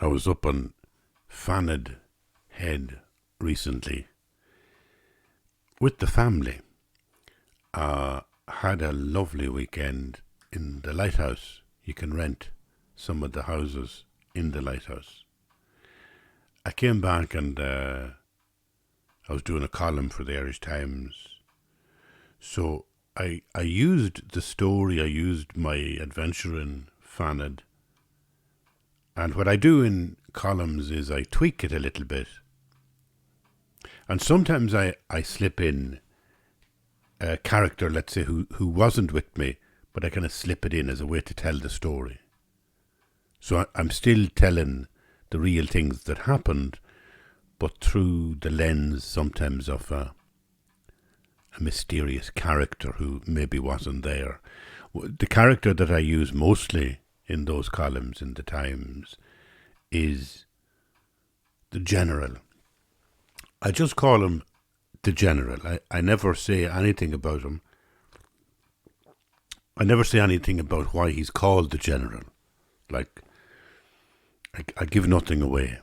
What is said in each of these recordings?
I was up on Fanad Head recently with the family. Had a lovely weekend in the lighthouse. You can rent some of the houses in the lighthouse. I came back and I was doing a column for the Irish Times. So I used the story, I used my adventure in Fanad. And what I do in columns is I tweak it a little bit. And sometimes I slip in a character, let's say, who wasn't with me, but I kind of slip it in as a way to tell the story. So I'm still telling the real things that happened, but through the lens sometimes of a mysterious character who maybe wasn't there. The character that I use mostly in those columns in the Times is the General. I just call him the General. I never say anything about him. I never say anything about why he's called the General. Like, I give nothing away.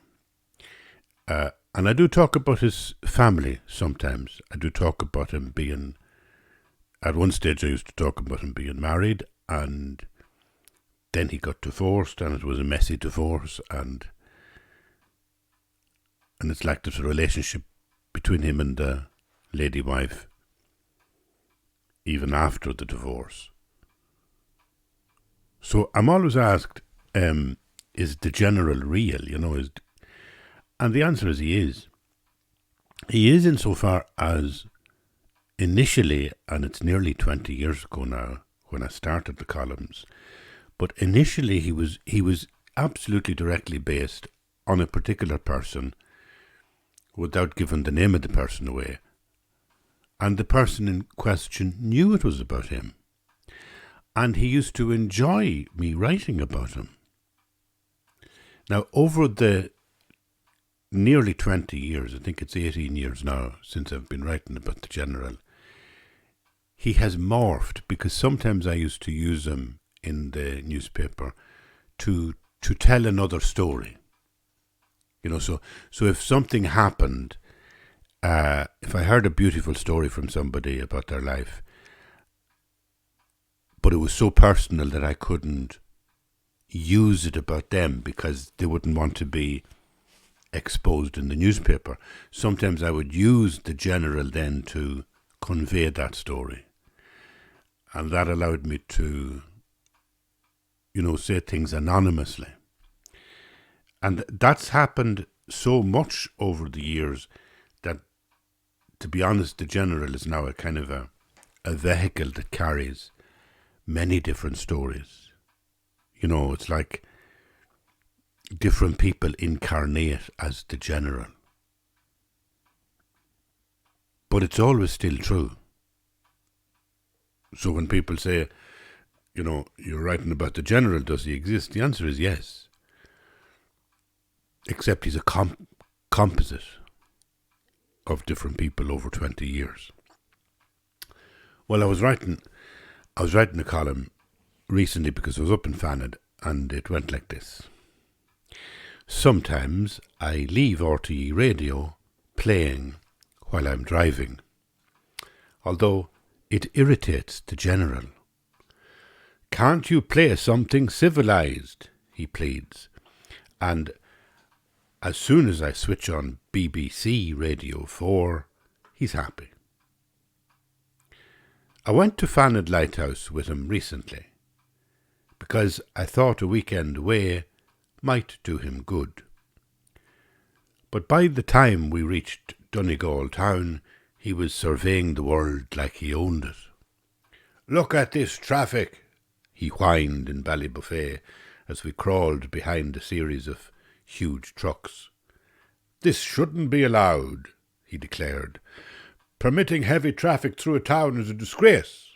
And I do talk about his family sometimes. I do talk about him being, at one stage I used to talk about him being married, and then he got divorced, and it was a messy divorce, and it's like there's a relationship between him and the lady wife even after the divorce. So I'm always asked, is the General real? And the answer is he is. He is insofar as initially, and it's nearly 20 years ago now when I started the columns, but initially he was absolutely directly based on a particular person without giving the name of the person away. And the person in question knew it was about him. And he used to enjoy me writing about him. Now, over the nearly 20 years, I think it's 18 years now since I've been writing about the General, he has morphed, because sometimes I used to use him in the newspaper to tell another story. So if something happened, if I heard a beautiful story from somebody about their life, but it was so personal that I couldn't use it about them because they wouldn't want to be exposed in the newspaper, sometimes I would use the General then to convey that story. And that allowed me to, say things anonymously. And that's happened so much over the years that, to be honest, the General is now a kind of a vehicle that carries many different stories. It's like different people incarnate as the General. But it's always still true. So when people say, you're writing about the General, does he exist? The answer is yes. Except he's a composite of different people over 20 years. Well, I was writing a column recently because I was up in Fanad, and it went like this. Sometimes I leave RTE radio playing while I'm driving, although it irritates the General. Can't you play something civilised? He pleads. And as soon as I switch on BBC Radio 4, he's happy. I went to Fanad Lighthouse with him recently because I thought a weekend away might do him good. But by the time we reached Donegal town, he was surveying the world like he owned it. Look at this traffic, he whined in Ballybuffet as we crawled behind a series of huge trucks. This shouldn't be allowed, he declared. Permitting heavy traffic through a town is a disgrace.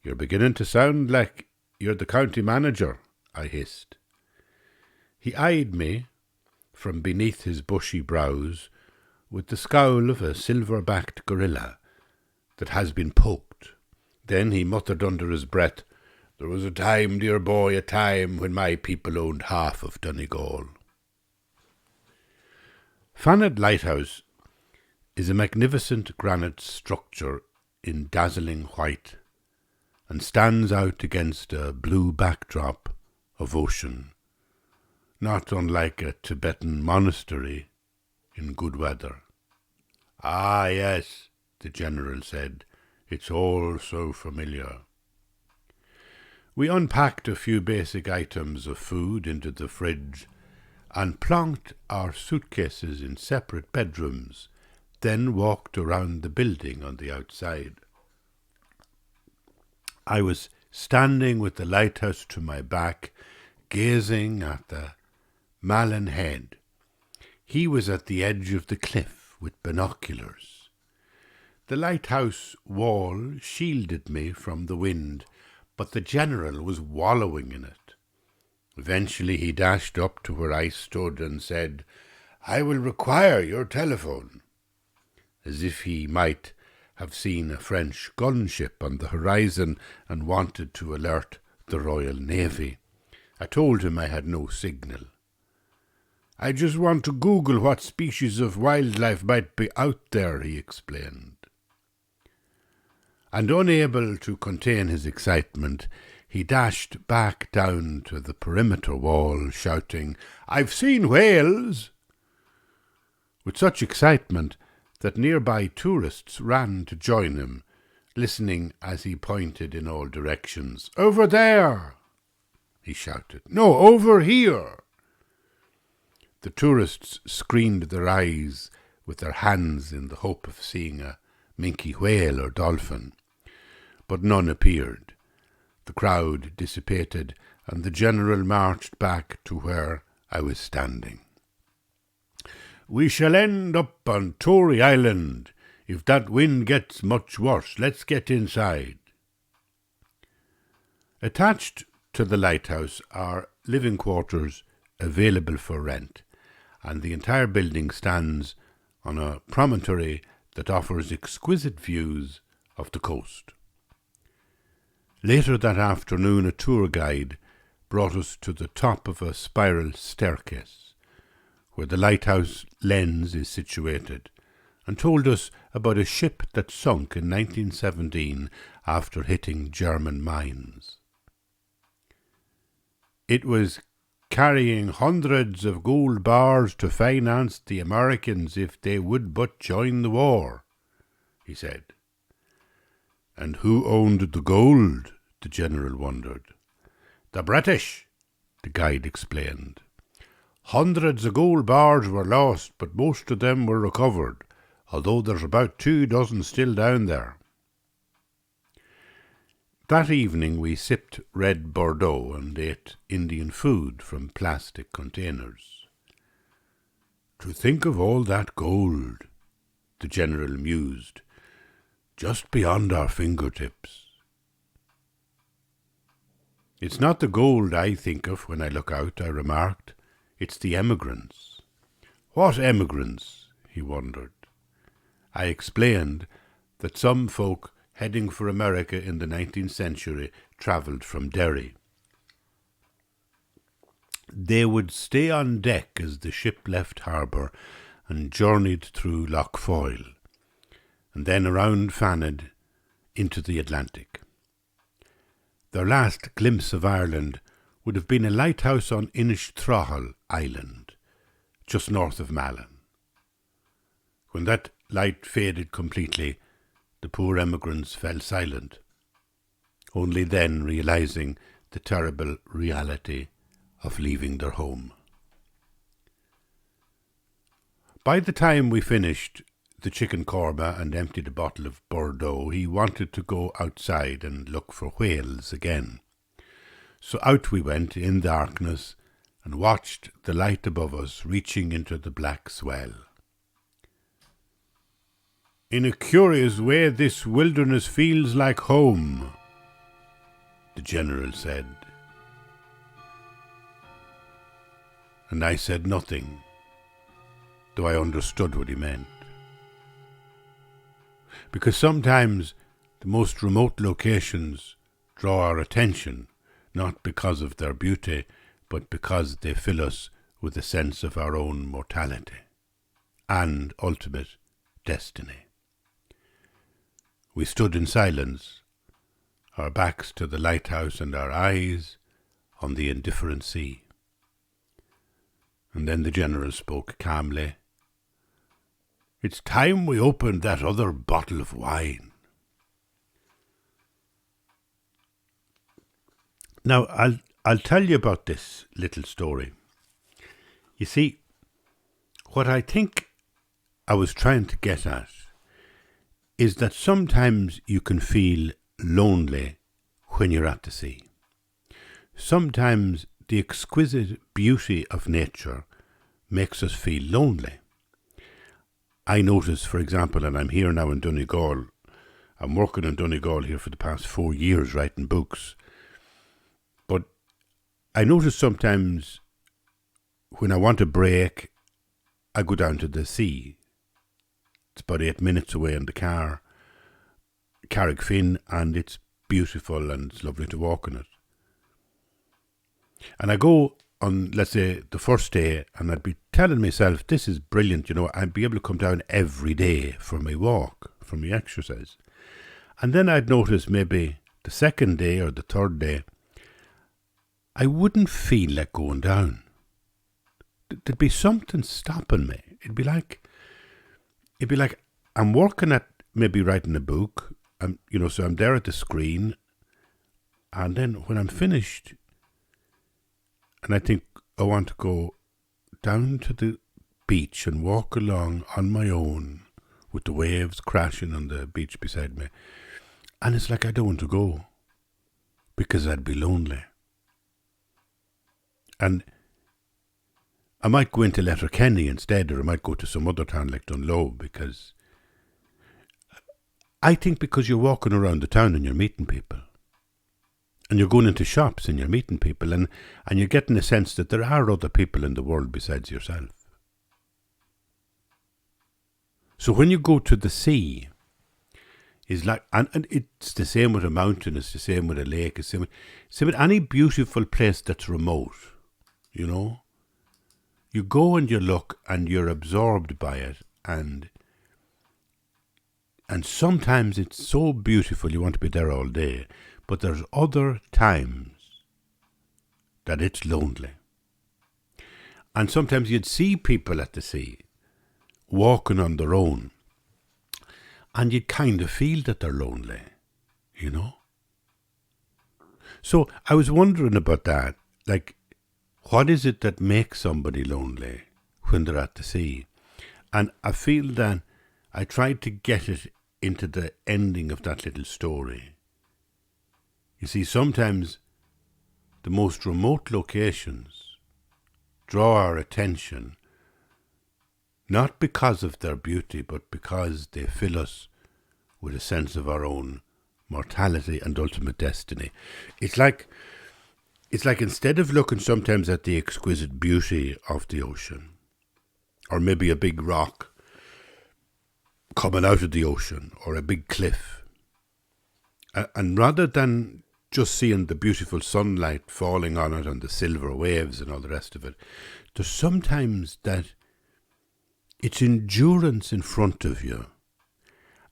You're beginning to sound like you're the county manager, I hissed. He eyed me from beneath his bushy brows with the scowl of a silver-backed gorilla that has been poked. Then he muttered under his breath, There was a time, dear boy, a time when my people owned half of Donegal. Fanad Lighthouse is a magnificent granite structure in dazzling white and stands out against a blue backdrop of ocean, not unlike a Tibetan monastery in good weather. Ah, yes, the general said, it's all so familiar. We unpacked a few basic items of food into the fridge and plonked our suitcases in separate bedrooms, then walked around the building on the outside. I was standing with the lighthouse to my back, gazing at the Malin Head. He was at the edge of the cliff with binoculars. The lighthouse wall shielded me from the wind, but the general was wallowing in it. Eventually he dashed up to where I stood and said, "I will require your telephone," as if he might have seen a French gunship on the horizon and wanted to alert the Royal Navy. I told him I had no signal. "I just want to Google what species of wildlife might be out there," he explained. And unable to contain his excitement, he dashed back down to the perimeter wall, shouting, "I've seen whales!" with such excitement that nearby tourists ran to join him, listening as he pointed in all directions. "Over there!" he shouted. "No, over here!" The tourists screened their eyes with their hands in the hope of seeing a minke whale or dolphin, but none appeared. The crowd dissipated, and the general marched back to where I was standing. "We shall end up on Tory Island. If that wind gets much worse, let's get inside." Attached to the lighthouse are living quarters available for rent, and the entire building stands on a promontory that offers exquisite views of the coast. Later that afternoon, a tour guide brought us to the top of a spiral staircase, where the lighthouse lens is situated, and told us about a ship that sunk in 1917 after hitting German mines. It was carrying hundreds of gold bars to finance the Americans if they would but join the war, he said. "And who owned the gold?" the general wondered. "The British," the guide explained. "Hundreds of gold bars were lost, but most of them were recovered, although there's about 24 still down there." That evening we sipped red Bordeaux and ate Indian food from plastic containers. "To think of all that gold," the general mused, "just beyond our fingertips." "It's not the gold I think of when I look out," I remarked. "It's the emigrants." "What emigrants?" he wondered. I explained that some folk heading for America in the 19th century travelled from Derry. They would stay on deck as the ship left harbour and journeyed through Lough Foyle, and then around Fanad into the Atlantic. Their last glimpse of Ireland would have been a lighthouse on Innistrochel Island, just north of Malin. When that light faded completely, the poor emigrants fell silent, only then realizing the terrible reality of leaving their home. By the time we finished the chicken korma and emptied a bottle of Bordeaux, he wanted to go outside and look for whales again. So out we went in darkness and watched the light above us reaching into the black swell. "In a curious way, this wilderness feels like home," the general said. And I said nothing, though I understood what he meant. Because sometimes the most remote locations draw our attention not because of their beauty, but because they fill us with a sense of our own mortality and ultimate destiny. We stood in silence, our backs to the lighthouse and our eyes on the indifferent sea. And then the General spoke calmly. "It's time we opened that other bottle of wine." Now, I'll tell you about this little story. You see, what I think I was trying to get at is that sometimes you can feel lonely when you're at the sea. Sometimes the exquisite beauty of nature makes us feel lonely. I notice, for example, and I'm here now in Donegal, I'm working in Donegal here for the past 4 years writing books, but I notice sometimes when I want a break, I go down to the sea. It's about 8 minutes away in the car, Carrickfinn, and it's beautiful and it's lovely to walk on it. And I go on, let's say, the first day, and I'd be telling myself, this is brilliant, I'd be able to come down every day for my walk, for my exercise. And then I'd notice maybe the second day or the third day, I wouldn't feel like going down. There'd be something stopping me. It'd be like I'm working at maybe writing a book, so I'm there at the screen, and then when I'm finished, and I think I want to go down to the beach and walk along on my own with the waves crashing on the beach beside me. And it's like I don't want to go because I'd be lonely. And I might go into Letterkenny instead, or I might go to some other town like Dunloe, because I think because you're walking around the town and you're meeting people. And you're going into shops and you're meeting people, and you're getting a sense that there are other people in the world besides yourself. So when you go to the sea, it's like, and it's the same with a mountain, it's the same with a lake, it's the same with any beautiful place that's remote, You go and you look and you're absorbed by it, and sometimes it's so beautiful you want to be there all day. But there's other times that it's lonely. And sometimes you'd see people at the sea walking on their own, and you'd kind of feel that they're lonely, So I was wondering about that. Like, what is it that makes somebody lonely when they're at the sea? And I feel that I tried to get it into the ending of that little story. You see, sometimes the most remote locations draw our attention, not because of their beauty, but because they fill us with a sense of our own mortality and ultimate destiny. It's like instead of looking sometimes at the exquisite beauty of the ocean, or maybe a big rock coming out of the ocean, or a big cliff, and rather than just seeing the beautiful sunlight falling on it and the silver waves and all the rest of it, there's sometimes that it's endurance in front of you,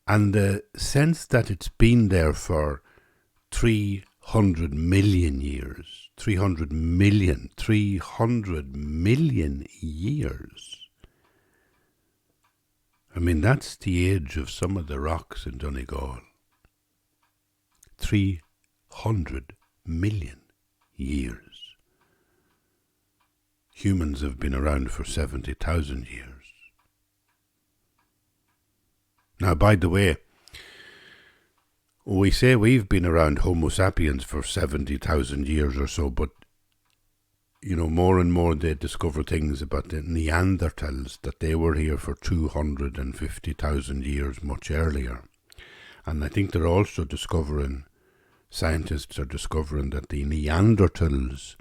and the sense that it's been there for 300 million years. 300 million years. I mean, that's the age of some of the rocks in Donegal. 300 million years. Humans have been around for 70,000 years. Now, by the way, we say we've been around Homo sapiens for 70,000 years or so, but, more and more they discover things about the Neanderthals, that they were here for 250,000 years much earlier. And I think they're also scientists are discovering that the Neanderthals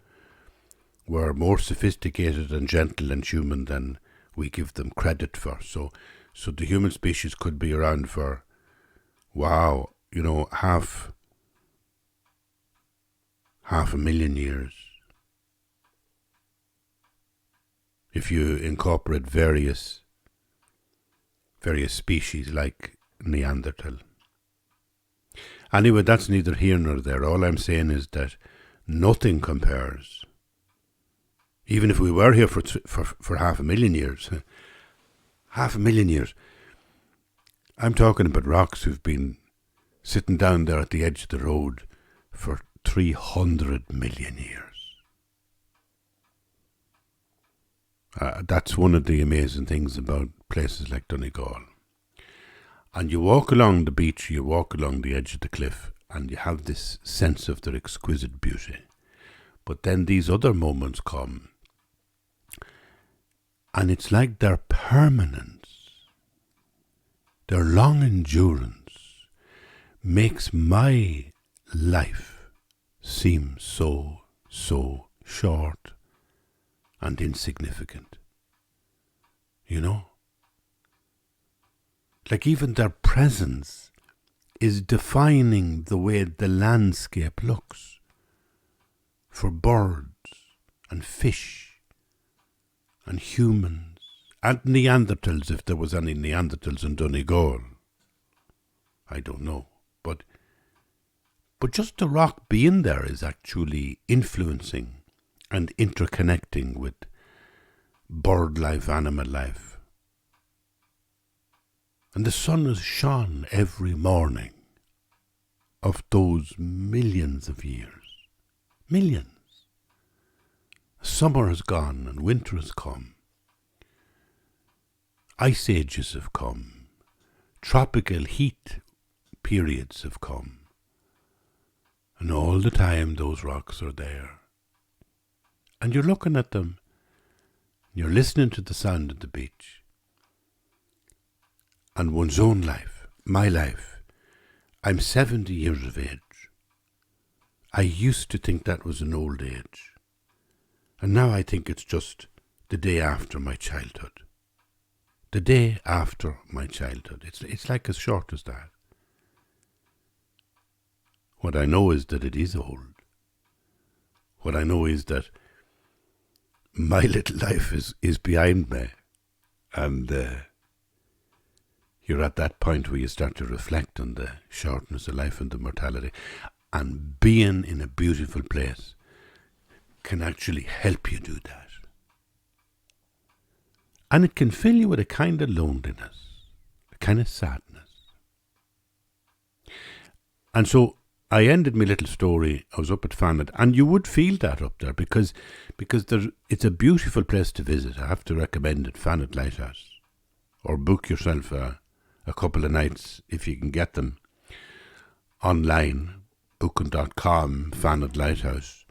were more sophisticated and gentle and human than we give them credit for. So the human species could be around for, 500,000 years. If you incorporate various species like Neanderthal. Anyway, that's neither here nor there. All I'm saying is that nothing compares. Even if we were here for 500,000 years, 500,000 years, I'm talking about rocks who've been sitting down there at the edge of the road for 300 million years. That's one of the amazing things about places like Donegal. And you walk along the beach, you walk along the edge of the cliff, and you have this sense of their exquisite beauty. But then these other moments come, and it's like their permanence, their long endurance, makes my life seem so short and insignificant. You know? Like even their presence is defining the way the landscape looks for birds and fish and humans and Neanderthals, if there was any Neanderthals in Donegal. I don't know. But just the rock being there is actually influencing and interconnecting with bird life, animal life. And the sun has shone every morning of those millions of years. Millions. Summer has gone and winter has come. Ice ages have come. Tropical heat periods have come. And all the time those rocks are there. And you're looking at them. You're listening to the sound of the beach. And one's own life, my life, I'm 70 years of age. I used to think that was an old age. And now I think it's just the day after my childhood. The day after my childhood. It's like as short as that. What I know is that it is old. What I know is that my little life is behind me. And you're at that point where you start to reflect on the shortness of life and the mortality. And being in a beautiful place can actually help you do that. And it can fill you with a kind of loneliness, a kind of sadness. And so I ended my little story. I was up at Fannet, and you would feel that up there because it's a beautiful place to visit. I have to recommend it, Fannet Lighthouse. Or book yourself a couple of nights if you can get them online, booking.com, Fannet Lighthouse.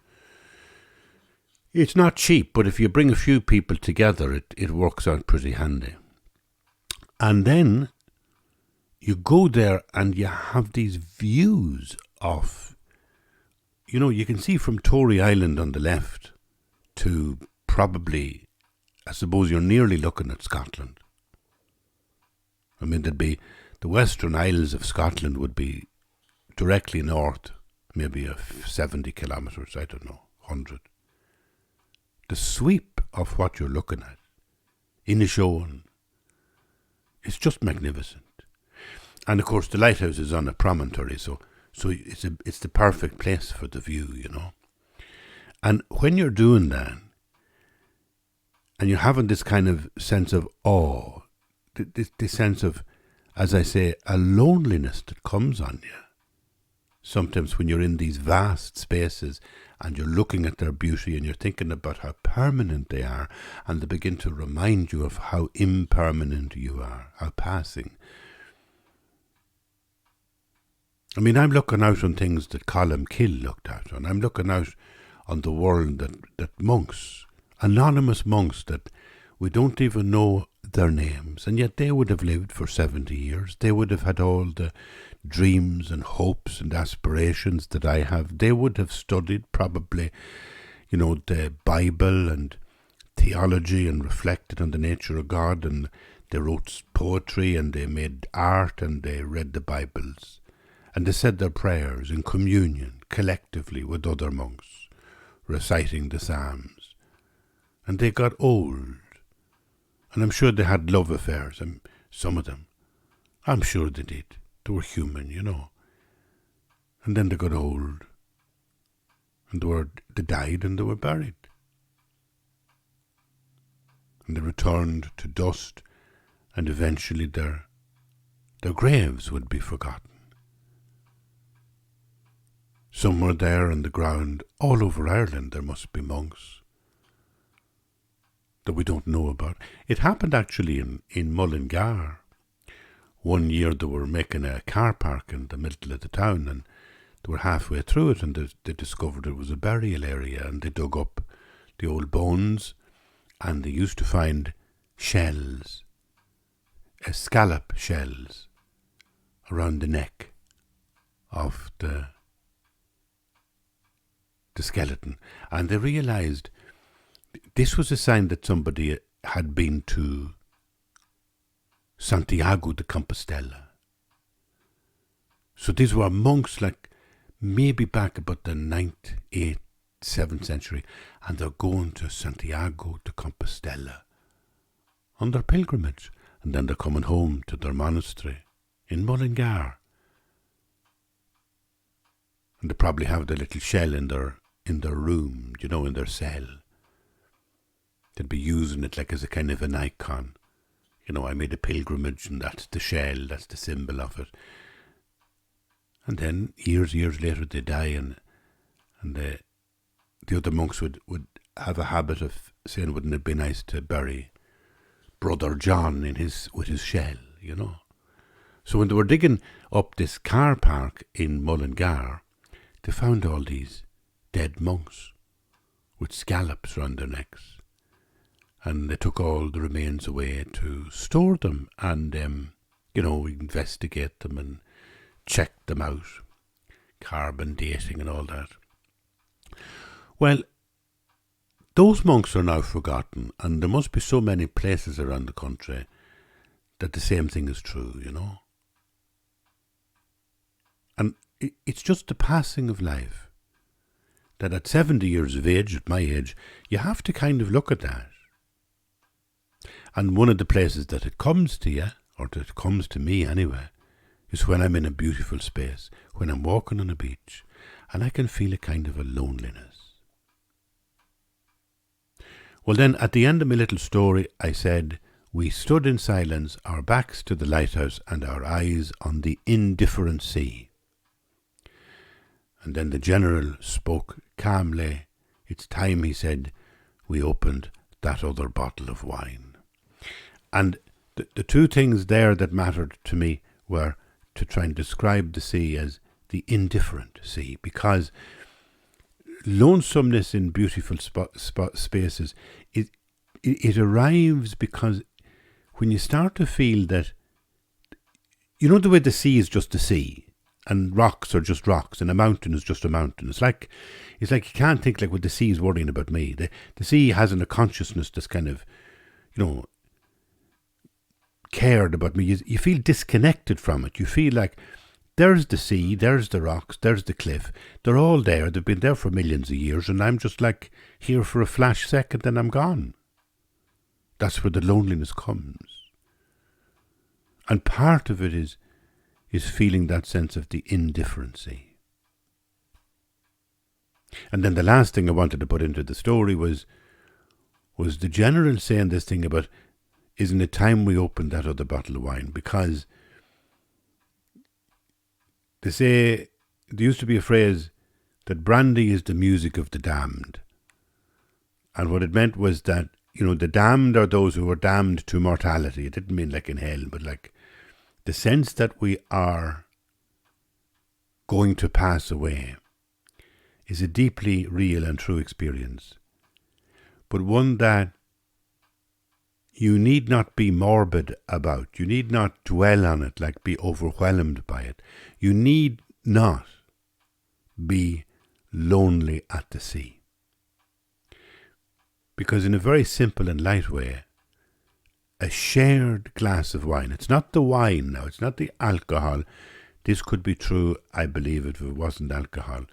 It's not cheap, but if you bring a few people together, it works out pretty handy. And then you go there and you have these views of, you can see from Tory Island on the left to probably, I suppose you're nearly looking at Scotland. I mean, there'd be the Western Isles of Scotland would be directly north, maybe of 70 kilometres, I don't know, 100. The sweep of what you're looking at, Inishowen, is just magnificent. And of course the lighthouse is on a promontory, so it's the perfect place for the view, And when you're doing that, and you're having this kind of sense of awe, this sense of, as I say, a loneliness that comes on you. Sometimes when you're in these vast spaces and you're looking at their beauty and you're thinking about how permanent they are, and they begin to remind you of how impermanent you are, how passing. I mean, I'm looking out on things that Colm Kill looked out on. I'm looking out on the world that monks, anonymous monks that we don't even know their names, and yet they would have lived for 70 years. They would have had all the dreams and hopes and aspirations that I have. They would have studied probably, the Bible and theology and reflected on the nature of God, and they wrote poetry and they made art and they read the Bibles. and they said their prayers in communion collectively with other monks, reciting the Psalms. And they got old, and I'm sure they had love affairs, and some of them. I'm sure they did. They were human, you know. And then they got old, and they died and they were buried. And they returned to dust, and eventually their graves would be forgotten. Somewhere there on the ground, all over Ireland, there must be monks that we don't know about. It happened actually in Mullingar. One year they were making a car park in the middle of the town, and they were halfway through it, and they discovered it was a burial area, and they dug up the old bones, and they used to find shells, scallop shells, around the neck of the skeleton. And they realised this was a sign that somebody had been to Santiago de Compostela. So these were monks like maybe back about the 9th, 8th, 7th century, and they're going to Santiago de Compostela on their pilgrimage, and then they're coming home to their monastery in Mullingar. And they probably have the little shell in their room, you know, in their cell. They'd be using it like as a kind of an icon. You know, I made a pilgrimage, and that's the shell, that's the symbol of it. And then years later they die, and the other monks would have a habit of saying, wouldn't it be nice to bury Brother John with his shell, you know? So when they were digging up this car park in Mullingar, they found all these dead monks with scallops round their necks. And they took all the remains away to store them and, investigate them and check them out. Carbon dating and all that. Well, those monks are now forgotten, and there must be so many places around the country that the same thing is true, you know. And it's just the passing of life. That at 70 years of age, at my age, you have to kind of look at that. And one of the places that it comes to you, or that it comes to me anyway, is when I'm in a beautiful space, when I'm walking on a beach, and I can feel a kind of a loneliness. Well then, at the end of my little story, I said, we stood in silence, our backs to the lighthouse and our eyes on the indifferent sea. And then the General spoke calmly. It's time, he said, we opened that other bottle of wine. And the two things there that mattered to me were to try and describe the sea as the indifferent sea, because lonesomeness in beautiful spaces, it arrives because when you start to feel that, you know, the way the sea is just the sea, and rocks are just rocks, and a mountain is just a mountain. It's like you can't think like, well, the sea is worrying about me. The sea hasn't a consciousness that's kind of, cared about me. You feel disconnected from it. You feel like there's the sea, there's the rocks, there's the cliff. They're all there. They've been there for millions of years, and I'm just like here for a flash second and I'm gone. That's where the loneliness comes. And part of it is feeling that sense of the indifferency. And then the last thing I wanted to put into the story was the General saying this thing about, isn't it time we opened that other bottle of wine? Because they say, there used to be a phrase that brandy is the music of the damned. And what it meant was that, the damned are those who are damned to mortality. It didn't mean like in hell, but like the sense that we are going to pass away is a deeply real and true experience, but one that you need not be morbid about. You need not dwell on it, like be overwhelmed by it. You need not be lonely at the sea. Because in a very simple and light way, a shared glass of wine, it's not the wine now, it's not the alcohol, this could be true, I believe, if it wasn't alcohol,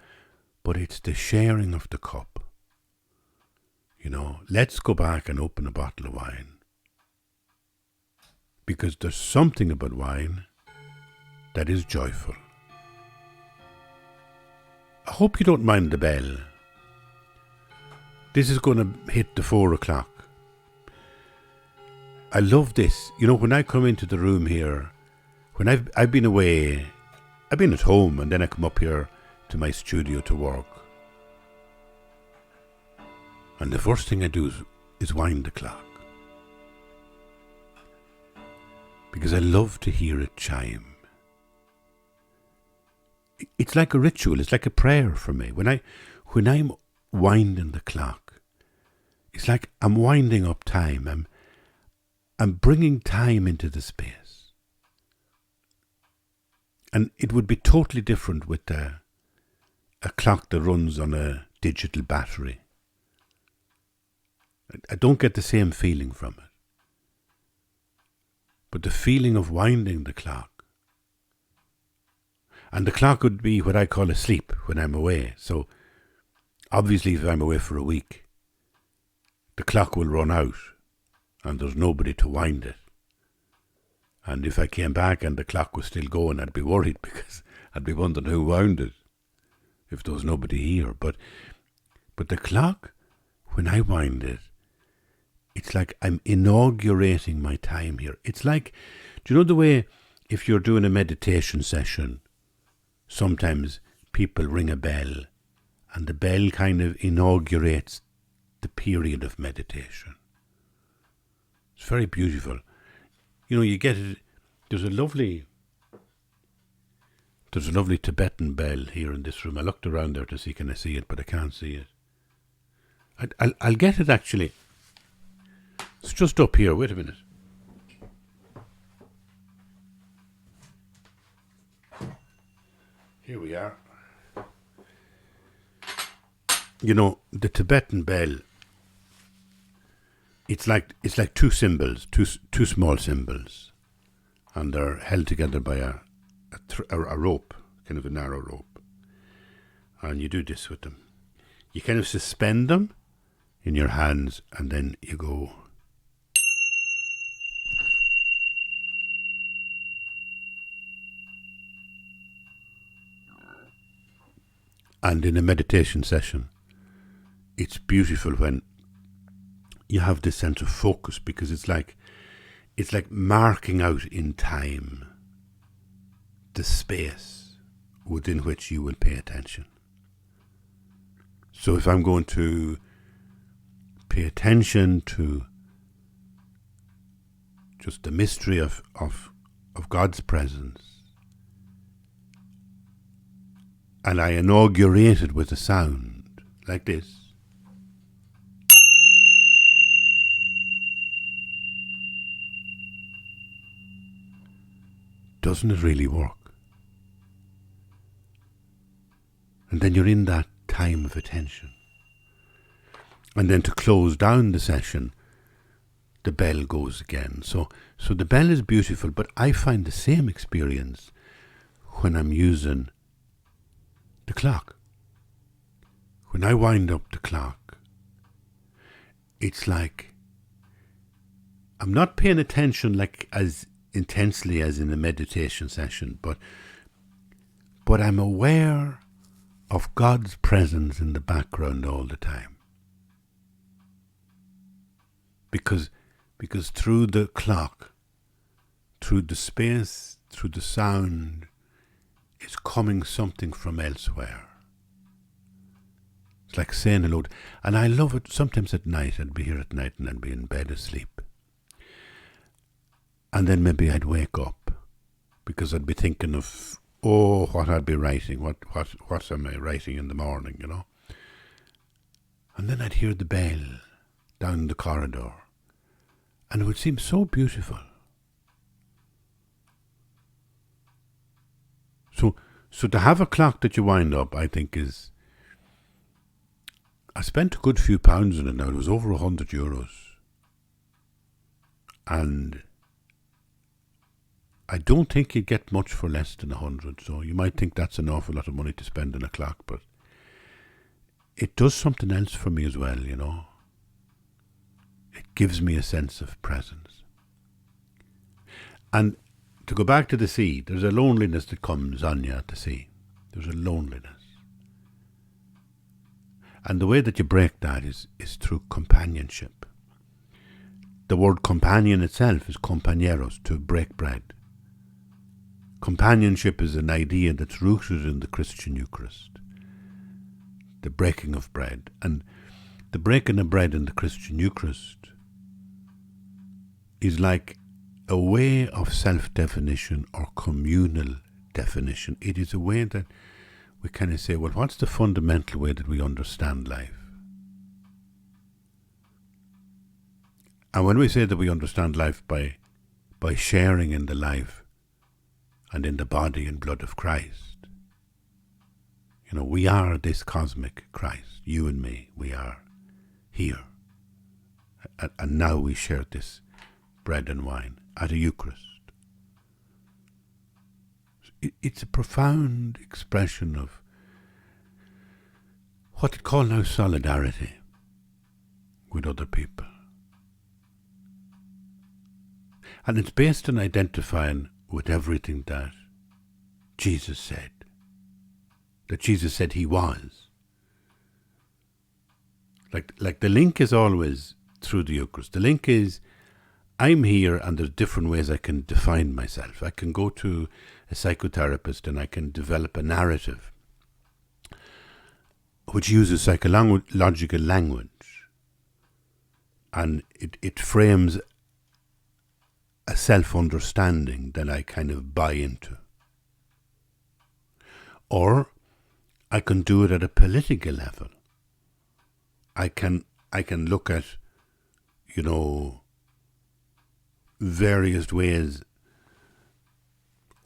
but it's the sharing of the cup. You know, let's go back and open a bottle of wine. Because there's something about wine that is joyful. I hope you don't mind the bell. This is going to hit the 4 o'clock. I love this. You know, when I come into the room here, when I've been away, I've been at home and then I come up here to my studio to work. And the first thing I do is wind the clock. Because I love to hear it chime. It's like a ritual, it's like a prayer for me. When I'm winding the clock, it's like I'm winding up time. I'm bringing time into the space. And it would be totally different with a clock that runs on a digital battery. I don't get the same feeling from it. But the feeling of winding the clock. And the clock would be what I call asleep when I'm away. So obviously if I'm away for a week, the clock will run out and there's nobody to wind it. And if I came back and the clock was still going, I'd be worried because I'd be wondering who wound it if there was nobody here. But the clock, when I wind it, it's like I'm inaugurating my time here. It's like, do you know the way if you're doing a meditation session, sometimes people ring a bell and the bell kind of inaugurates the period of meditation. It's very beautiful. You know, you get it. There's a lovely Tibetan bell here in this room. I looked around there to see can I see it, but I can't see it. I'll get it actually. It's just up here. Wait a minute. Here we are. You know, the Tibetan bell, it's like two symbols, two small symbols, and they're held together by a rope, kind of a narrow rope. And you do this with them. You kind of suspend them in your hands, and then you go. And in a meditation session, it's beautiful when you have this sense of focus, because it's like marking out in time the space within which you will pay attention. So if I'm going to pay attention to just the mystery of God's presence, and I inaugurate it with a sound like this, doesn't it really work? And then you're in that time of attention. And then to close down the session, the bell goes again. So the bell is beautiful, but I find the same experience when I'm using the clock. When I wind up the clock, it's like I'm not paying attention like as intensely as in a meditation session, but I'm aware of God's presence in the background all the time. Because through the clock, through the space, through the sound, is coming something from elsewhere. It's like saying hello. And I love it. Sometimes at night, I'd be here at night and I'd be in bed asleep. And then maybe I'd wake up because I'd be thinking of, what I'd be writing. What am I writing in the morning, you know? And then I'd hear the bell down the corridor. And it would seem so beautiful. So to have a clock that you wind up, I think is... I spent a good few pounds on it now. It was over €100. And I don't think you'd get much for less than 100. So you might think that's an awful lot of money to spend on a clock, but it does something else for me as well, you know. It gives me a sense of presence. And to go back to the sea, there's a loneliness that comes on you at the sea. There's a loneliness. And the way that you break that is through companionship. The word companion itself is compañeros, to break bread. Companionship is an idea that's rooted in the Christian Eucharist. The breaking of bread. And the breaking of bread in the Christian Eucharist is like a way of self-definition or communal definition. It is a way that we kind of say, well, what's the fundamental way that we understand life? And when we say that we understand life by sharing in the life and in the body and blood of Christ, you know, we are this cosmic Christ, you and me, we are here. And now we share this bread and wine at a Eucharist. It's a profound expression of what they call now solidarity with other people. And it's based on identifying with everything that Jesus said. That Jesus said he was. Like the link is always through the Eucharist. The link is, I'm here and there's different ways I can define myself. I can go to a psychotherapist and I can develop a narrative which uses psychological language, and it frames a self-understanding that I kind of buy into. Or I can do it at a political level. I can look at, you know, various ways.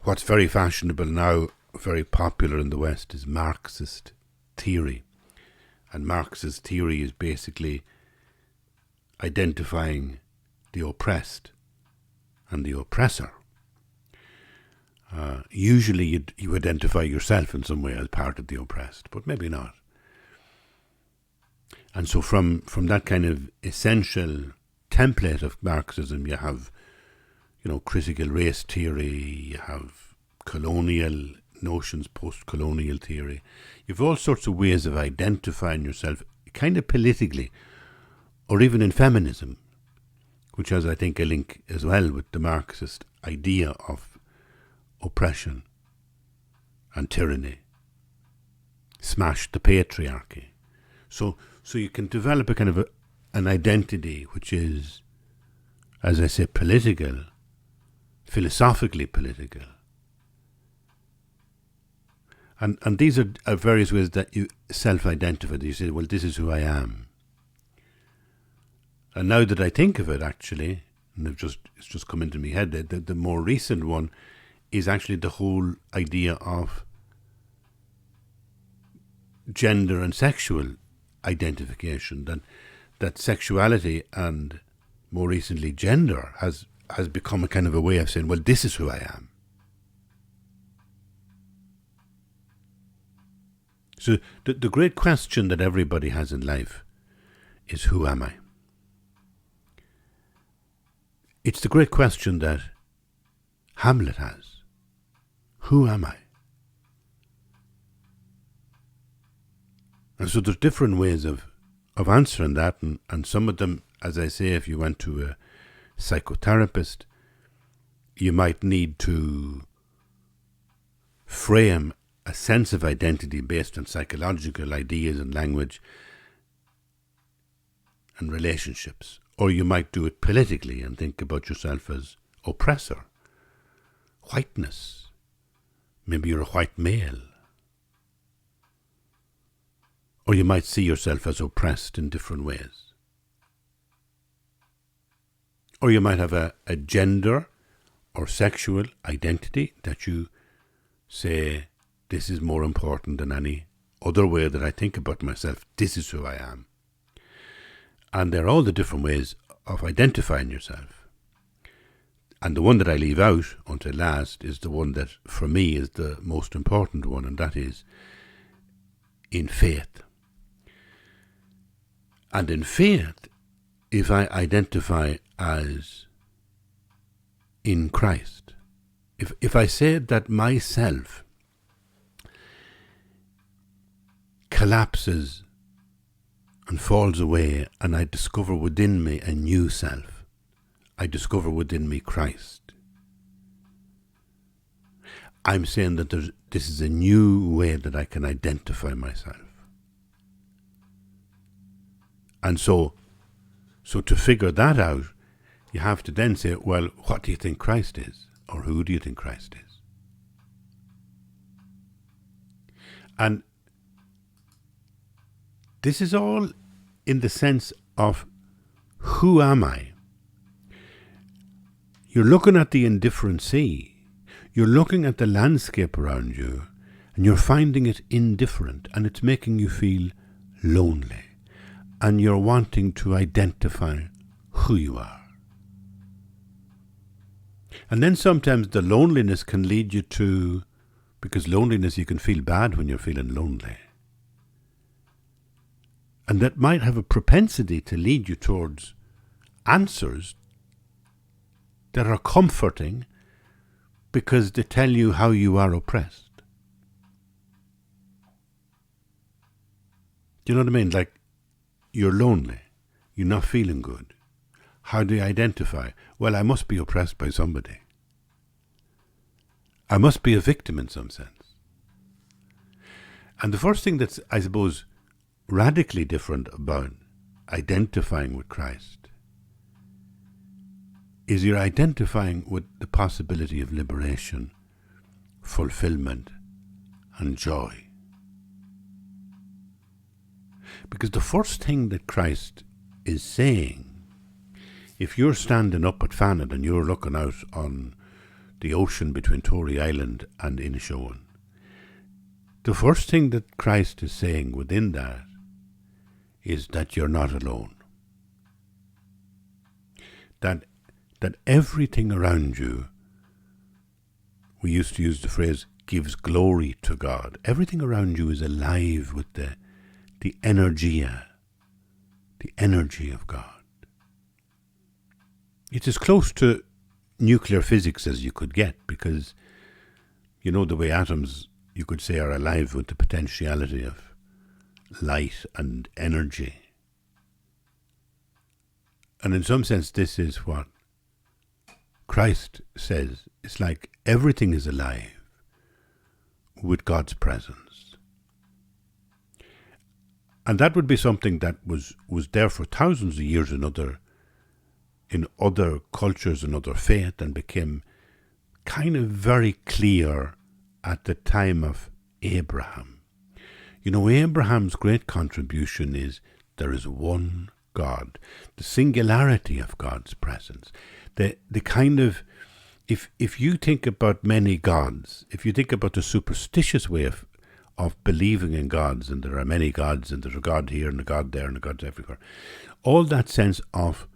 What's very fashionable now, very popular in the West, is Marxist theory. And Marxist theory is basically identifying the oppressed and the oppressor. Usually you identify yourself in some way as part of the oppressed, but maybe not. And so from that kind of essential template of Marxism, you have, you know, critical race theory, you have colonial notions, post-colonial theory. You have all sorts of ways of identifying yourself, kind of politically, or even in feminism, which has, I think, a link as well with the Marxist idea of oppression and tyranny. Smash the patriarchy. So you can develop a kind of an identity which is, as I say, political, philosophically political. And these are various ways that you self-identify. You say, well, this is who I am. And now that I think of it, actually, and it's just come into my head, the more recent one is actually the whole idea of gender and sexual identification. That sexuality and, more recently, gender has become a kind of a way of saying, well, this is who I am. So the great question that everybody has in life is, who am I? It's the great question that Hamlet has. Who am I? And so there's different ways of answering that, and some of them, as I say, if you went to a psychotherapist, you might need to frame a sense of identity based on psychological ideas and language and relationships. Or you might do it politically and think about yourself as oppressor, whiteness. Maybe you're a white male. Or you might see yourself as oppressed in different ways. Or you might have a gender or sexual identity that you say, this is more important than any other way that I think about myself. This is who I am. And there are all the different ways of identifying yourself. And the one that I leave out until last is the one that, for me, is the most important one, and that is in faith. And in faith, if I identify as in Christ, if I say that myself collapses and falls away, and I discover within me a new self, I discover within me Christ, I'm saying that this is a new way that I can identify myself. And so to figure that out, you have to then say, well, what do you think Christ is? Or who do you think Christ is? And this is all in the sense of, who am I? You're looking at the indifferent sea. You're looking at the landscape around you, and you're finding it indifferent, and it's making you feel lonely. And you're wanting to identify who you are. And then sometimes the loneliness can lead you to, because loneliness, you can feel bad when you're feeling lonely. And that might have a propensity to lead you towards answers that are comforting because they tell you how you are oppressed. Do you know what I mean? Like, you're lonely. You're not feeling good. How do you identify? Well, I must be oppressed by somebody. I must be a victim in some sense. And the first thing that's, I suppose, radically different about identifying with Christ is you're identifying with the possibility of liberation, fulfillment, and joy. Because the first thing that Christ is saying, if you're standing up at Fanad and you're looking out on the ocean between Tory Island and Inishowen, the first thing that Christ is saying within that is that you're not alone. That everything around you, we used to use the phrase, gives glory to God. Everything around you is alive with the energia, the energy of God. It's as close to nuclear physics as you could get, because you know the way atoms, you could say, are alive with the potentiality of light and energy. And in some sense, this is what Christ says. It's like everything is alive with God's presence. And that would be something that was there for thousands of years in other cultures and other faith, and became kind of very clear at the time of Abraham. You know, Abraham's great contribution is there is one God, the singularity of God's presence. The kind of, if you think about many gods, if you think about the superstitious way of believing in gods, and there are many gods, and there's a God here and a God there and a God everywhere, all that sense of,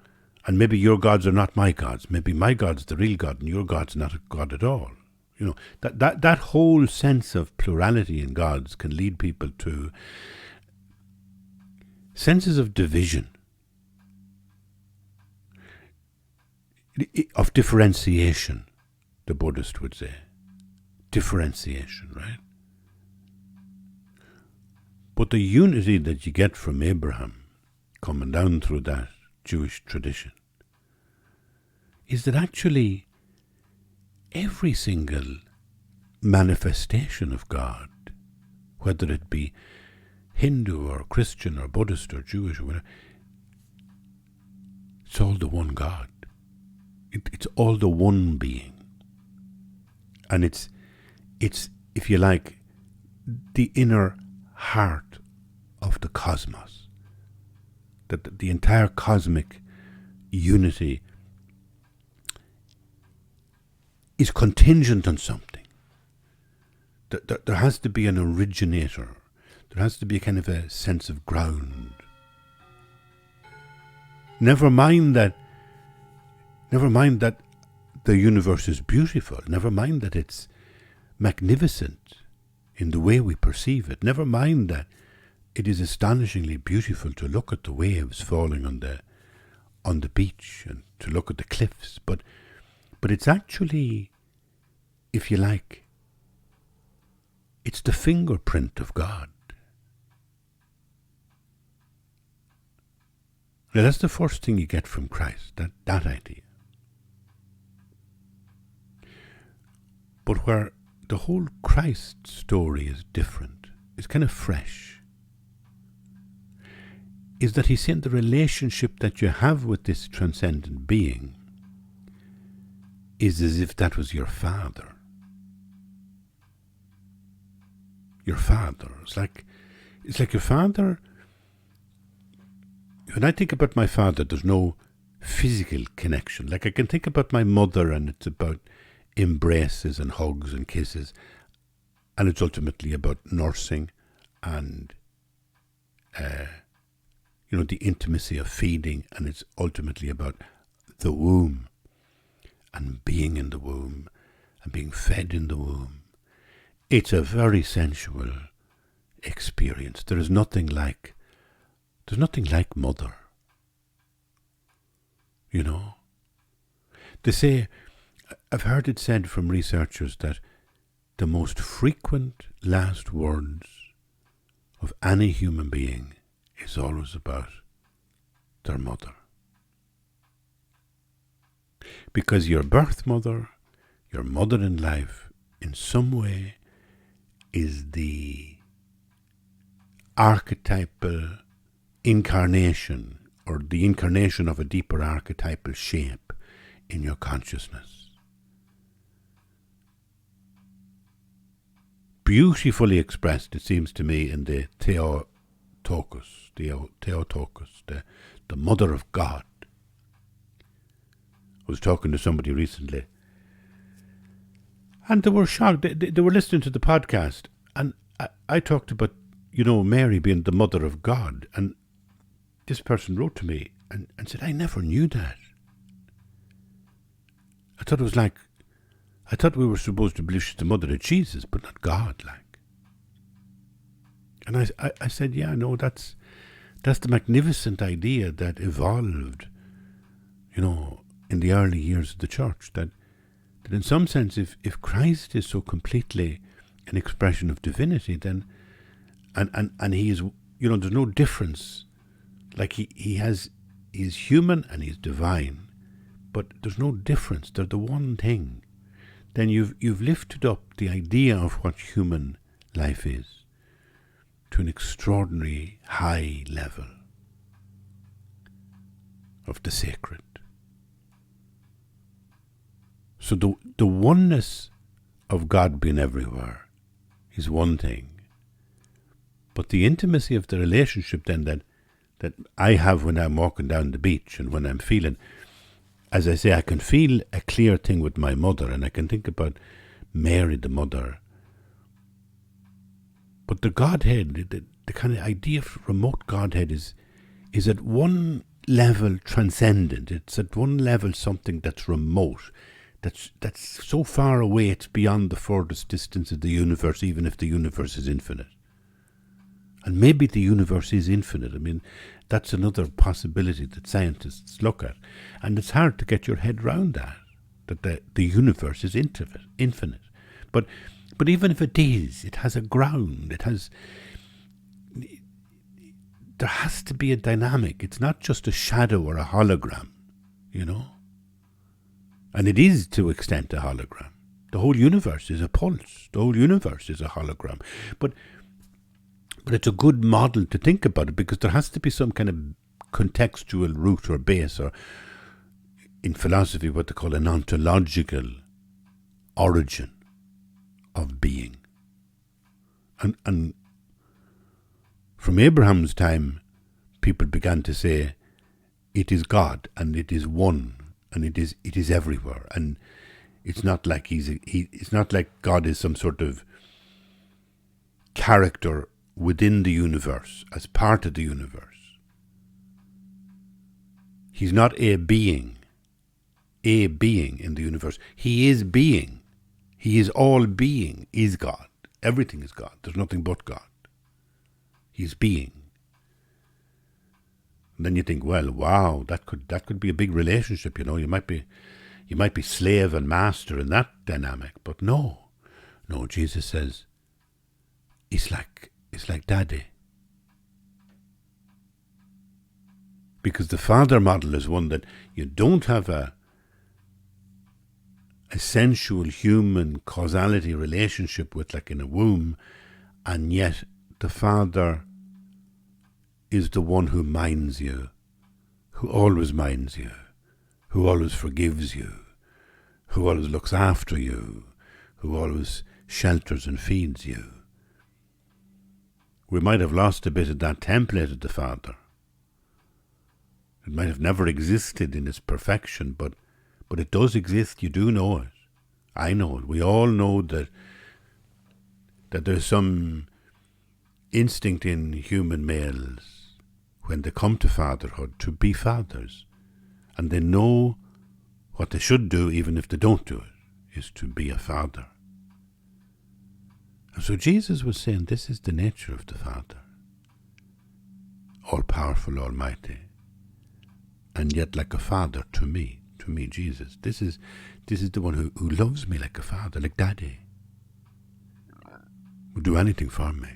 and maybe your gods are not my gods, maybe my God's the real God and your God's not a God at all. You know, that whole sense of plurality in gods can lead people to senses of division, of differentiation, the Buddhist would say. Differentiation, right? But the unity that you get from Abraham, coming down through that Jewish tradition, is that actually every single manifestation of God, whether it be Hindu or Christian or Buddhist or Jewish or whatever, it's all the one God. It's all the one being. And it's, if you like, the inner heart of the cosmos. That the entire cosmic unity is contingent on something. There has to be an originator. There has to be a kind of a sense of ground. Never mind that the universe is beautiful. Never mind that it's magnificent in the way we perceive it. Never mind that it is astonishingly beautiful to look at the waves falling on the beach and to look at the cliffs. But it's actually, if you like, it's the fingerprint of God. Now that's the first thing you get from Christ, that idea. But where the whole Christ story is different, it's kind of fresh, is that he's saying the relationship that you have with this transcendent being is as if that was your father. Your father. It's like your father. When I think about my father, there's no physical connection. Like I can think about my mother and it's about embraces and hugs and kisses, and it's ultimately about nursing and the intimacy of feeding, and it's ultimately about the womb and being in the womb and being fed in the womb. It's a very sensual experience. There's nothing like mother. They say, I've heard it said from researchers that the most frequent last words of any human being is always about their mother. Because your birth mother, your mother in life, in some way is the archetypal incarnation, or the incarnation of a deeper archetypal shape in your consciousness. Beautifully expressed, it seems to me, in the Theotokos, the Mother of God. I was talking to somebody recently, and they were shocked. They were listening to the podcast, and I talked about, Mary being the Mother of God, and this person wrote to me and said, I never knew that. I thought we were supposed to believe she's the mother of Jesus, but not God, like. And I said, yeah, no, that's the magnificent idea that evolved, in the early years of the church, that in some sense, if Christ is so completely an expression of divinity, then, and he is, there's no difference. Like he is human and he's divine, but there's no difference. They're the one thing. Then you've lifted up the idea of what human life is to an extraordinary high level of the sacred. So the oneness of God being everywhere is one thing, but the intimacy of the relationship then that I have when I'm walking down the beach and when I'm feeling, as I say, I can feel a clear thing with my mother, and I can think about Mary, the mother. But the Godhead, the kind of idea of remote Godhead is at one level transcendent. It's at one level something that's remote, that's so far away it's beyond the furthest distance of the universe, even if the universe is infinite. And maybe the universe is infinite. I mean, that's another possibility that scientists look at. And it's hard to get your head around that the universe is infinite. But even if it is, it has a ground. There has to be a dynamic. It's not just a shadow or a hologram, And it is, to an extent, a hologram. The whole universe is a pulse. The whole universe is a hologram. But it's a good model to think about it, because there has to be some kind of contextual root or base, or in philosophy what they call an ontological origin of being. And from Abraham's time, people began to say it is God and it is one and it is everywhere, and it's not like it's not like God is some sort of character within the universe, as part of the universe. He's not a being a being in the universe. He is being. He is all being, is God. Everything is God. There's nothing but God. He's being. And then you think, well, wow, that could be a big relationship, you know. You might be slave and master in that dynamic, but no. No, Jesus says, it's like daddy. Because the father model is one that you don't have a sensual human causality relationship with, like in a womb, and yet the father is the one who minds you, who always minds you, who always forgives you, who always looks after you, who always shelters and feeds you. We might have lost a bit of that template of the Father. It might have never existed in its perfection, but it does exist. You do know it. I know it. We all know that there's some instinct in human males when they come to fatherhood to be fathers. And they know what they should do, even if they don't do it, is to be a father. And so Jesus was saying, this is the nature of the Father. All-powerful, almighty. And yet like a father to me, Jesus. This is the one who loves me like a father, like daddy. Would do anything for me.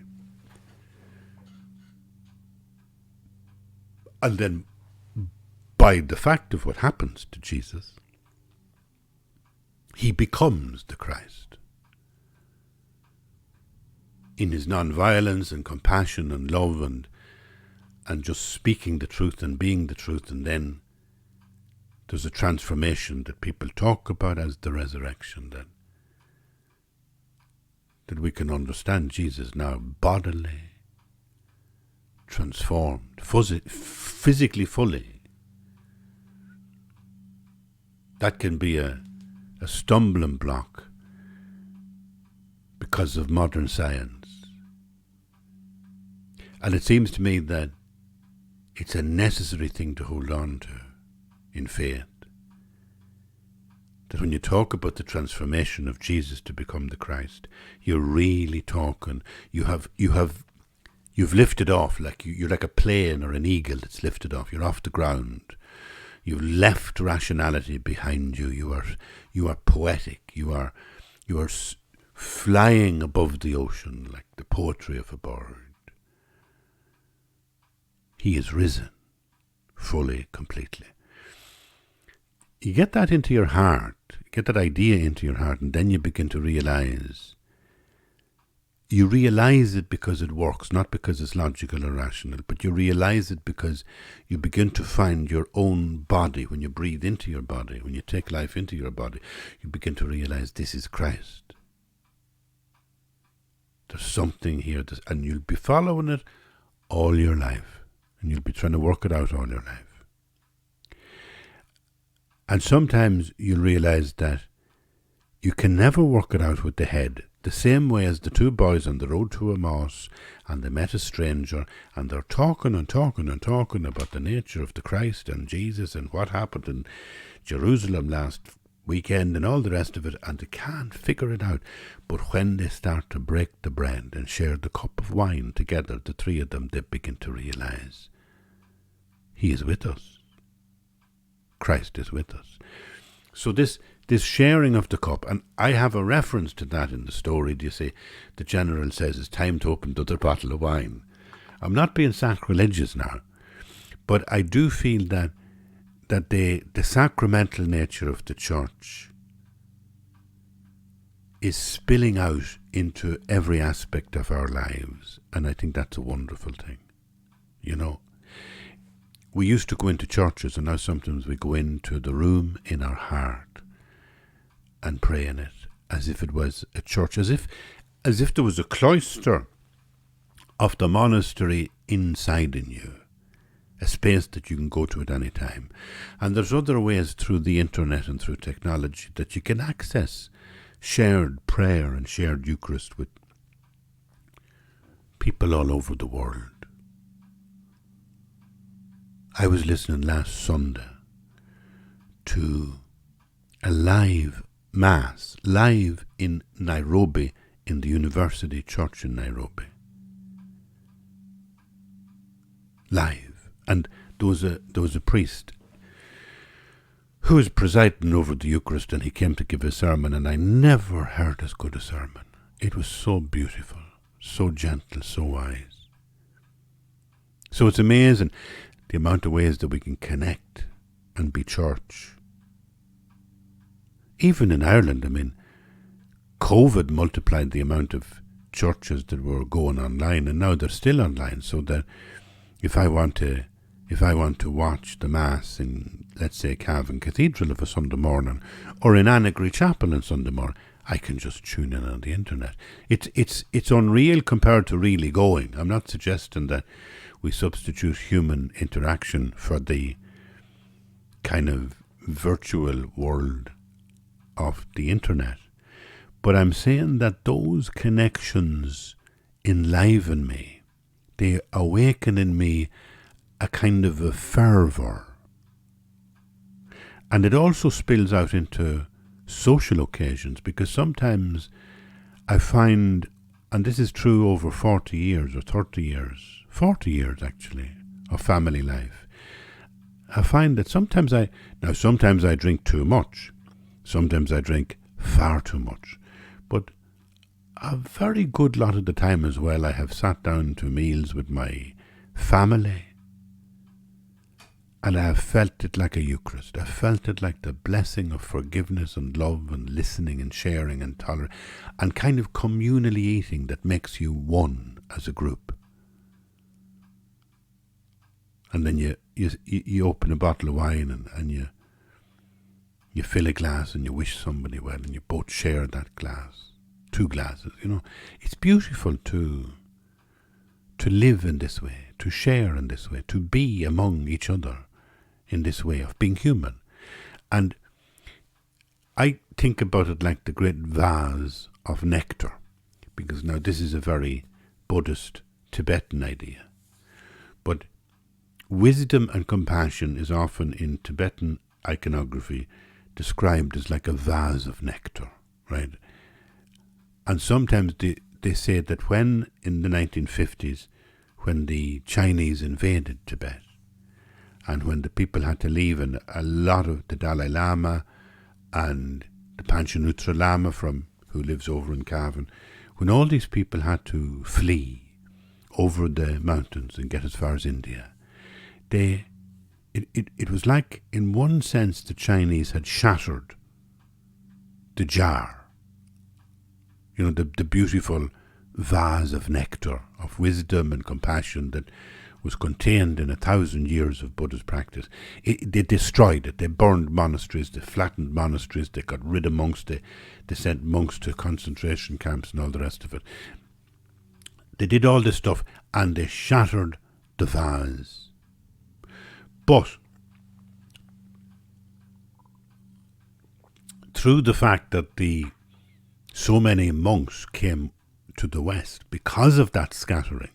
And then, by the fact of what happens to Jesus, he becomes the Christ. In his non-violence and compassion and love and just speaking the truth and being the truth, and then there's a transformation that people talk about as the resurrection, that we can understand Jesus now bodily, transformed, physically fully. That can be a stumbling block because of modern science. And it seems to me that it's a necessary thing to hold on to in faith. That when you talk about the transformation of Jesus to become the Christ, you're really talking, you've lifted off, like you're like a plane or an eagle that's lifted off. You're off the ground. You've left rationality behind you. You are poetic. You are flying above the ocean like the poetry of a bird. He is risen, fully, completely. You get that into your heart, get that idea into your heart, and then you begin to realize. You realize it because it works, not because it's logical or rational, but you realize it because you begin to find your own body. When you breathe into your body, when you take life into your body, you begin to realize this is Christ. There's something here, and you'll be following it all your life. And you'll be trying to work it out all your life. And sometimes you'll realize that you can never work it out with the head. The same way as the two boys on the road to Emmaus, and they met a stranger, and they're talking and talking and talking about the nature of the Christ and Jesus and what happened in Jerusalem last weekend and all the rest of it, and they can't figure it out. But when they start to break the bread and share the cup of wine together, the three of them, they begin to realize he is with us. Christ is with us. So this sharing of the cup, and I have a reference to that in the story. Do you see? The general says it's time to open the other bottle of wine. I'm not being sacrilegious now, but I do feel that the sacramental nature of the church is spilling out into every aspect of our lives, and I think that's a wonderful thing. You know, we used to go into churches, and now sometimes we go into the room in our heart and pray in it as if it was a church, as if there was a cloister of the monastery inside in you. A space that you can go to at any time. And there's other ways through the internet and through technology that you can access shared prayer and shared Eucharist with people all over the world. I was listening last Sunday to a live mass, live in Nairobi, in the University Church in Nairobi. Live. And there was a priest who was presiding over the Eucharist, and he came to give a sermon, and I never heard as good a sermon. It was so beautiful, so gentle, so wise. So it's amazing the amount of ways that we can connect and be church. Even in Ireland, I mean, COVID multiplied the amount of churches that were going online, and now they're still online, so that if I want to watch the Mass in, let's say, Cavan Cathedral of a Sunday morning, or in Annagry Chapel on Sunday morning, I can just tune in on the internet. It's unreal compared to really going. I'm not suggesting that we substitute human interaction for the kind of virtual world of the internet. But I'm saying that those connections enliven me. They awaken in me a kind of a fervour. And it also spills out into social occasions, because sometimes I find, and this is true over 40 years or 30 years, 40 years actually, of family life, I find that sometimes I drink too much, sometimes I drink far too much, but a very good lot of the time as well I have sat down to meals with my family, and I have felt it like a Eucharist. I felt it like the blessing of forgiveness and love and listening and sharing and tolerance and kind of communally eating that makes you one as a group. And then you open a bottle of wine and you fill a glass and you wish somebody well and you both share that glass. 2 glasses, It's beautiful to live in this way, to share in this way, to be among each other in this way of being human. And I think about it like the great vase of nectar, because now this is a very Buddhist Tibetan idea. But wisdom and compassion is often in Tibetan iconography described as like a vase of nectar, right? And sometimes they say that when, in the 1950s, when the Chinese invaded Tibet, and when the people had to leave, and a lot of the Dalai Lama and the Panchen Utra Lama who lives over in Cavan, when all these people had to flee over the mountains and get as far as India, it was like, in one sense, the Chinese had shattered the jar, the beautiful vase of nectar, of wisdom and compassion that was contained in 1,000 years of Buddhist practice. They destroyed it. They burned monasteries, they flattened monasteries, they got rid of monks, they sent monks to concentration camps and all the rest of it. They did all this stuff and they shattered the vase. But through the fact that so many monks came to the West because of that scattering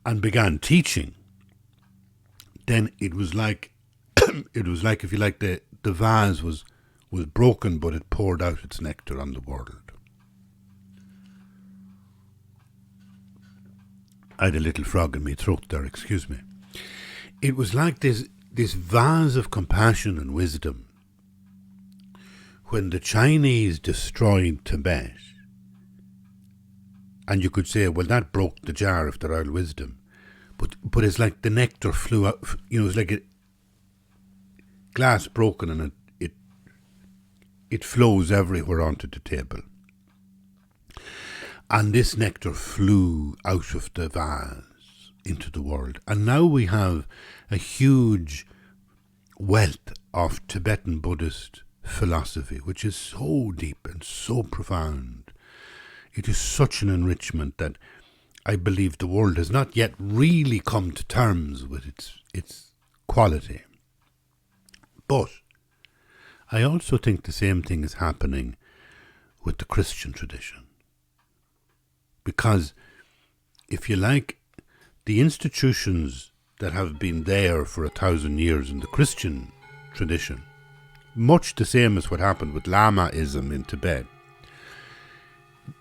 and began teaching, then it was like if you like, the vase was broken, but it poured out its nectar on the world. I had a little frog in my throat there, excuse me. It was like this vase of compassion and wisdom. When the Chinese destroyed Tibet, and you could say, well, that broke the jar of the royal wisdom, but it's like the nectar flew out. It's like a glass broken, and it flows everywhere onto the table. And this nectar flew out of the vase into the world, and now we have a huge wealth of Tibetan Buddhist philosophy, which is so deep and so profound. It is such an enrichment that I believe the world has not yet really come to terms with its quality. But I also think the same thing is happening with the Christian tradition. Because, if you like, the institutions that have been there for 1,000 years in the Christian tradition much the same as what happened with Lamaism in Tibet.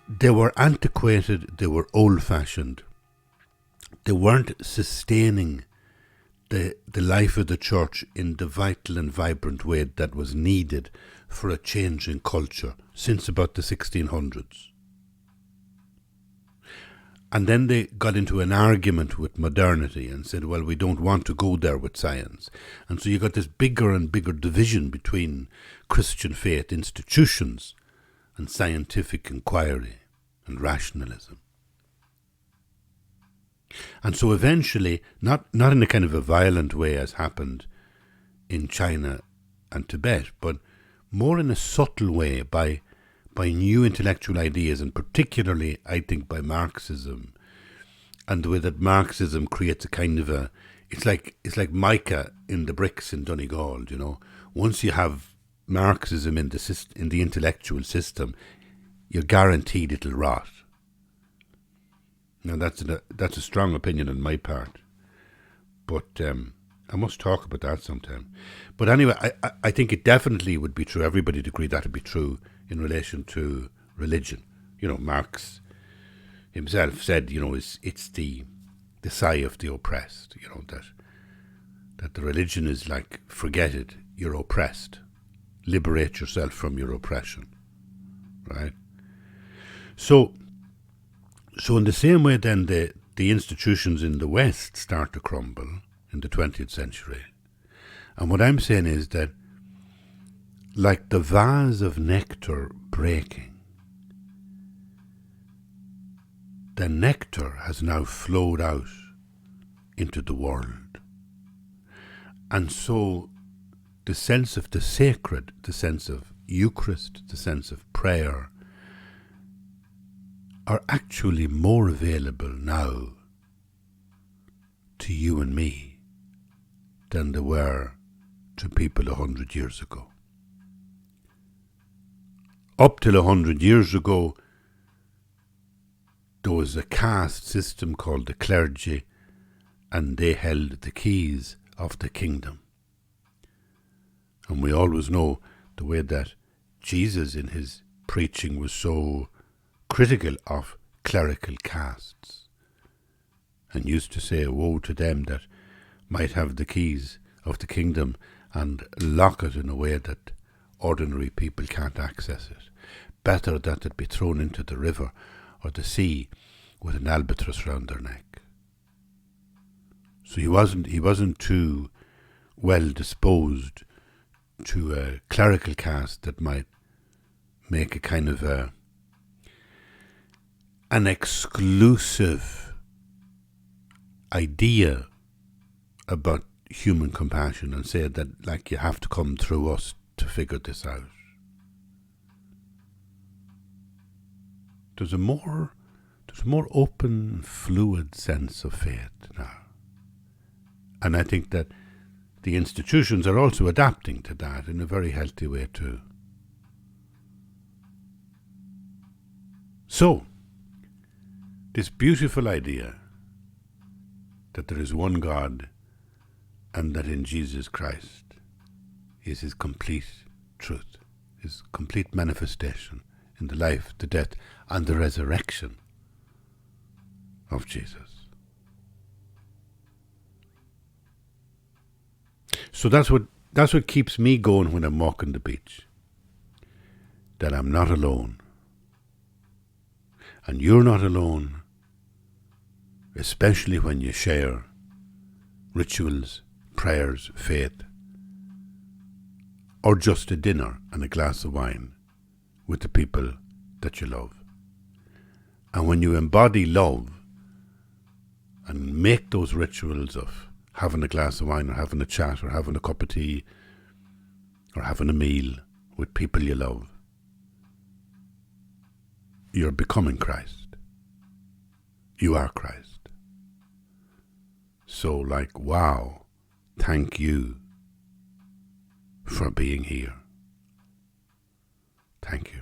They were antiquated, they were old-fashioned. They weren't sustaining the life of the church in the vital and vibrant way that was needed for a change in culture since about the 1600s. And then they got into an argument with modernity and said, well, we don't want to go there with science. And so you got this bigger and bigger division between Christian faith institutions and scientific inquiry and rationalism. And so eventually, not in a kind of a violent way as happened in China and Tibet, but more in a subtle way by new intellectual ideas, and particularly, I think, by Marxism, and the way that Marxism creates a kind of a, it's like mica in the bricks in Donegal, you know. Once you have Marxism in the intellectual system, you're guaranteed it'll rot. Now that's a strong opinion on my part, but I must talk about that sometime. But anyway, I think it definitely would be true. Everybody would agree that would be true in relation to religion. You know, Marx himself said, you know, it's the sigh of the oppressed. You know, that the religion is like, forget it, you're oppressed. Liberate yourself from your oppression, right? So in the same way, then the institutions in the West start to crumble in the 20th century. And what I'm saying is that, like the vase of nectar breaking, the nectar has now flowed out into the world. And so the sense of the sacred, the sense of Eucharist, the sense of prayer, are actually more available now to you and me than they were to people 100 years ago. Up till 100 years ago, there was a caste system called the clergy, and they held the keys of the kingdom. And we always know the way that Jesus in his preaching was so critical of clerical castes, and used to say, woe to them that might have the keys of the kingdom and lock it in a way that ordinary people can't access it. Better that it be thrown into the river or the sea with an albatross round their neck. So he wasn't too well disposed to a clerical caste that might make a kind of an exclusive idea about human compassion and say that, like, you have to come through us to figure this out. There's a more open, fluid sense of faith now. And I think that the institutions are also adapting to that in a very healthy way too. So, this beautiful idea that there is one God and that in Jesus Christ is his complete truth, his complete manifestation in the life, the death, and the resurrection of Jesus. So that's what keeps me going when I'm walking the beach. That I'm not alone. And you're not alone, especially when you share rituals, prayers, faith, or just a dinner and a glass of wine with the people that you love. And when you embody love and make those rituals of having a glass of wine or having a chat or having a cup of tea or having a meal with people you love, you're becoming Christ. You are Christ. So, like, wow, thank you for being here. Thank you.